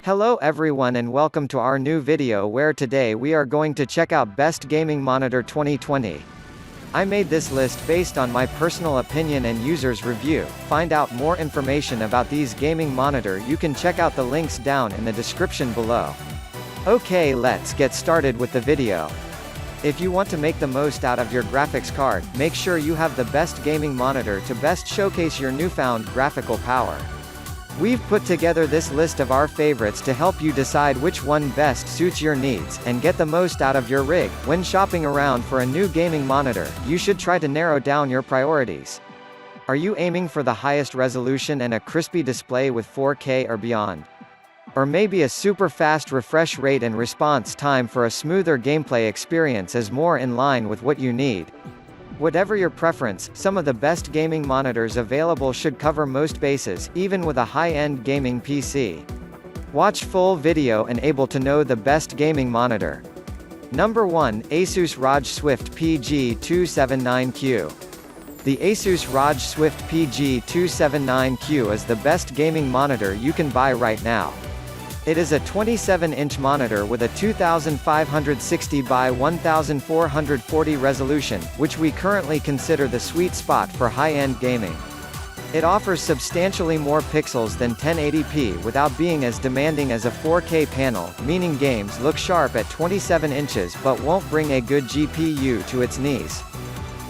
Hello everyone and welcome to our new video where today we are going to check out Best Gaming Monitor 2020. I made this list based on my personal opinion and users review. Find out more information about these gaming monitor, you can check out the links down in the description below. Okay, let's get started with the video. If you want to make the most out of your graphics card, make sure you have the best gaming monitor to best showcase your newfound graphical power. We've put together this list of our favorites to help you decide which one best suits your needs, and get the most out of your rig. When shopping around for a new gaming monitor, you should try to narrow down your priorities. Are you aiming for the highest resolution and a crispy display with 4K or beyond? Or maybe a super fast refresh rate and response time for a smoother gameplay experience is more in line with what you need? Whatever your preference, some of the best gaming monitors available should cover most bases, even with a high-end gaming PC. Watch full video and able to know the best gaming monitor. Number 1, Asus ROG Swift PG279Q. The Asus ROG Swift PG279Q is the best gaming monitor you can buy right now. It is a 27-inch monitor with a 2560 by 1440 resolution, which we currently consider the sweet spot for high-end gaming. It offers substantially more pixels than 1080p without being as demanding as a 4K panel, meaning games look sharp at 27 inches but won't bring a good GPU to its knees.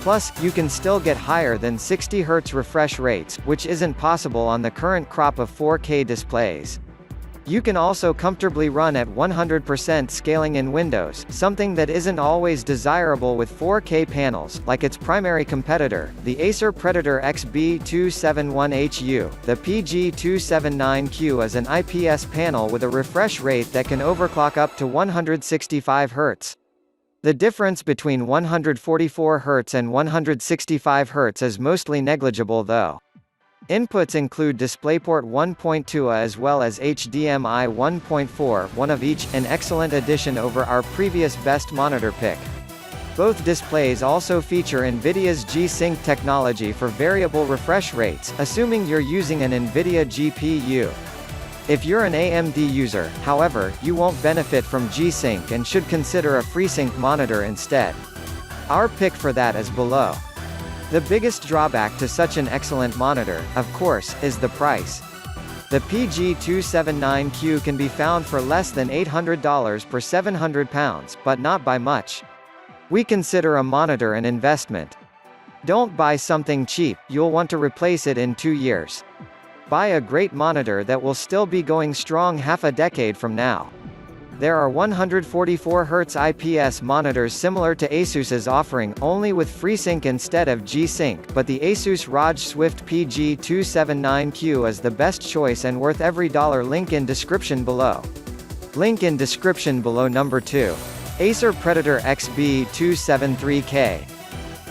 Plus, you can still get higher than 60 Hz refresh rates, which isn't possible on the current crop of 4K displays. You can also comfortably run at 100% scaling in Windows, something that isn't always desirable with 4K panels, like its primary competitor, the Acer Predator XB271HU. The PG279Q is an IPS panel with a refresh rate that can overclock up to 165 Hz. The difference between 144 Hz and 165 Hz is mostly negligible though. Inputs include DisplayPort 1.2 as well as HDMI 1.4, one of each, an excellent addition over our previous best monitor pick. Both displays also feature NVIDIA's G-Sync technology for variable refresh rates, assuming you're using an NVIDIA GPU. If you're an AMD user, however, you won't benefit from G-Sync and should consider a FreeSync monitor instead. Our pick for that is below. The biggest drawback to such an excellent monitor, of course, is the price. The PG279Q can be found for less than $800 per £700, but not by much. We consider a monitor an investment. Don't buy something cheap, you'll want to replace it in 2 years. Buy a great monitor that will still be going strong half a decade from now. There are 144 Hz IPS monitors similar to Asus's offering, only with FreeSync instead of G-Sync, but the Asus ROG Swift PG279Q is the best choice and worth every dollar. Link in description below. Link in description below. Number 2. Acer Predator XB273K.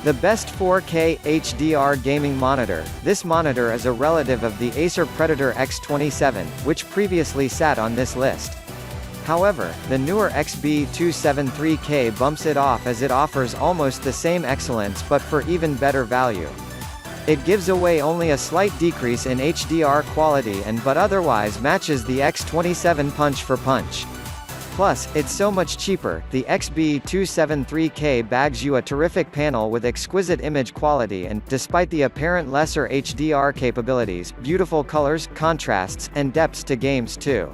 The best 4K HDR gaming monitor. This monitor is a relative of the Acer Predator X27, which previously sat on this list. However, the newer XB273K bumps it off as it offers almost the same excellence but for even better value. It gives away only a slight decrease in HDR quality but otherwise matches the X27 punch for punch. Plus, it's so much cheaper. The XB273K bags you a terrific panel with exquisite image quality and, despite the apparent lesser HDR capabilities, beautiful colors, contrasts, and depths to games too.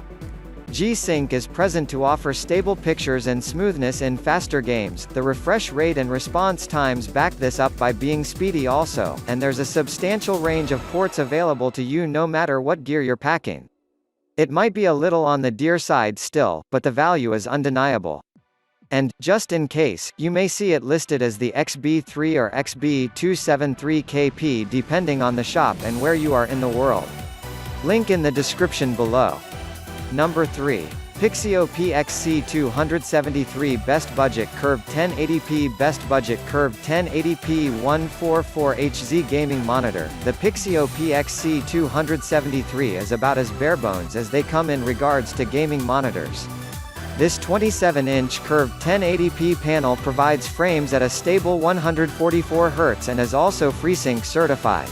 G-Sync is present to offer stable pictures and smoothness in faster games. The refresh rate and response times back this up by being speedy also, and there's a substantial range of ports available to you no matter what gear you're packing. It might be a little on the dear side still, but the value is undeniable. And, just in case, you may see it listed as the XB3 or XB273KP depending on the shop and where you are in the world. Link in the description below. Number 3. Pixio PXC273 Best Budget Curved 1080p Best Budget Curved 1080p 144Hz Gaming Monitor. The Pixio PXC273 is about as barebones as they come in regards to gaming monitors. This 27-inch curved 1080p panel provides frames at a stable 144 Hz and is also FreeSync certified.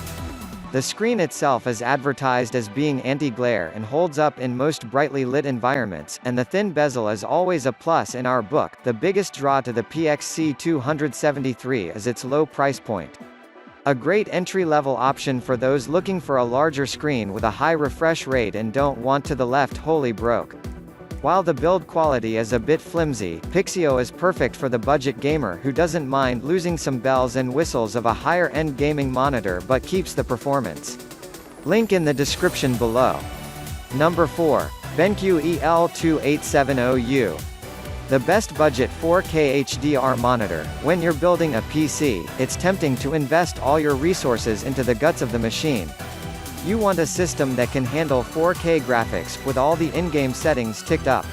The screen itself is advertised as being anti-glare and holds up in most brightly lit environments, and the thin bezel is always a plus in our book. The biggest draw to the PXC 273 is its low price point. A great entry-level option for those looking for a larger screen with a high refresh rate and don't want to the left wholly broke. While the build quality is a bit flimsy, Pixio is perfect for the budget gamer who doesn't mind losing some bells and whistles of a higher-end gaming monitor but keeps the performance. Link in the description below. Number 4. BenQ EL2870U. The best budget 4K HDR monitor. When you're building a PC, it's tempting to invest all your resources into the guts of the machine. You want a system that can handle 4K graphics, with all the in-game settings ticked up.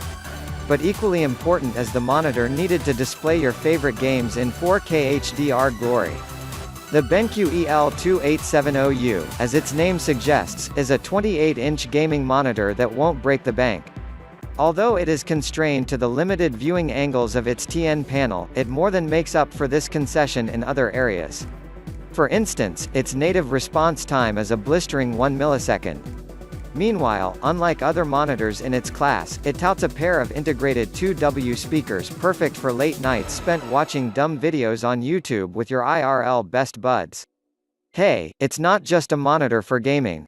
But equally important is the monitor needed to display your favorite games in 4K HDR glory. The BenQ EL2870U, as its name suggests, is a 28-inch gaming monitor that won't break the bank. Although it is constrained to the limited viewing angles of its TN panel, it more than makes up for this concession in other areas. For instance, its native response time is a blistering 1 millisecond. Meanwhile, unlike other monitors in its class, it touts a pair of integrated 2W speakers perfect for late nights spent watching dumb videos on YouTube with your IRL best buds. Hey, it's not just a monitor for gaming.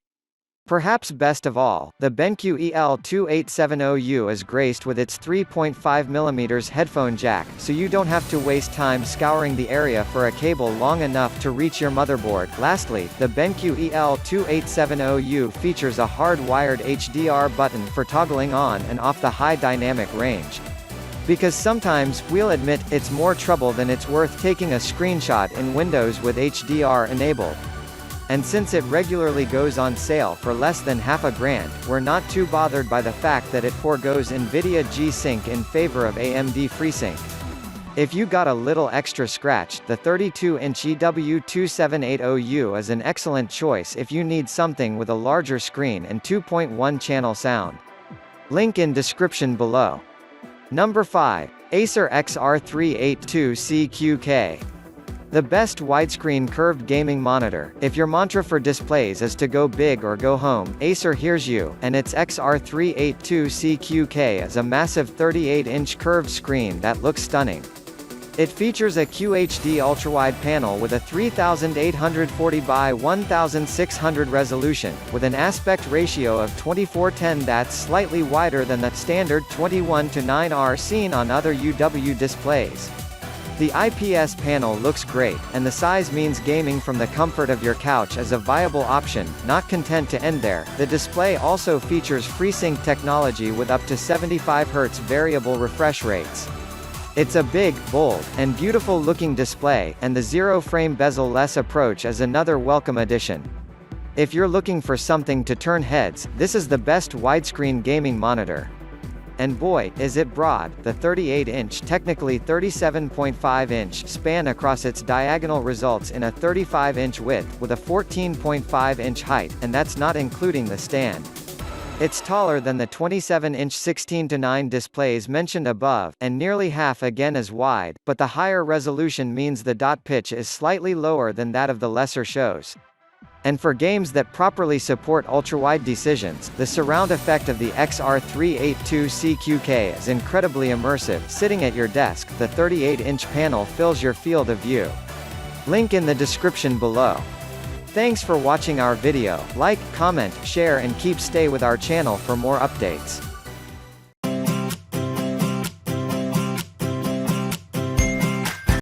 Perhaps best of all, the BenQ EL2870U is graced with its 3.5mm headphone jack, so you don't have to waste time scouring the area for a cable long enough to reach your motherboard. Lastly, the BenQ EL2870U features a hard-wired HDR button for toggling on and off the high dynamic range. Because sometimes, we'll admit, it's more trouble than it's worth taking a screenshot in Windows with HDR enabled. And since it regularly goes on sale for less than $500, we're not too bothered by the fact that it forgoes NVIDIA G-Sync in favor of AMD FreeSync. If you got a little extra scratch, the 32-inch EW2780U is an excellent choice if you need something with a larger screen and 2.1-channel sound. Link in description below. Number 5. Acer XR382CQK. The best widescreen curved gaming monitor. If your mantra for displays is to go big or go home, Acer hears you, and its XR382CQK is a massive 38-inch curved screen that looks stunning. It features a QHD ultrawide panel with a 3840 by 1600 resolution, with an aspect ratio of 24:10 that's slightly wider than the standard 21:9R seen on other UW displays. The IPS panel looks great, and the size means gaming from the comfort of your couch is a viable option. Not content to end there, the display also features FreeSync technology with up to 75 Hz variable refresh rates. It's a big, bold, and beautiful-looking display, and the zero-frame bezel-less approach is another welcome addition. If you're looking for something to turn heads, this is the best widescreen gaming monitor. And boy, is it broad. The 38-inch, technically 37.5-inch, span across its diagonal results in a 35-inch width, with a 14.5-inch height, and that's not including the stand. It's taller than the 27-inch 16:9 displays mentioned above, and nearly half again as wide, but the higher resolution means the dot pitch is slightly lower than that of the lesser shows. And for games that properly support ultra-wide decisions, the surround effect of the XR382CQK is incredibly immersive. Sitting at your desk, the 38-inch panel fills your field of view. Link in the description below. Thanks for watching our video. Like, comment, share and stay with our channel for more updates.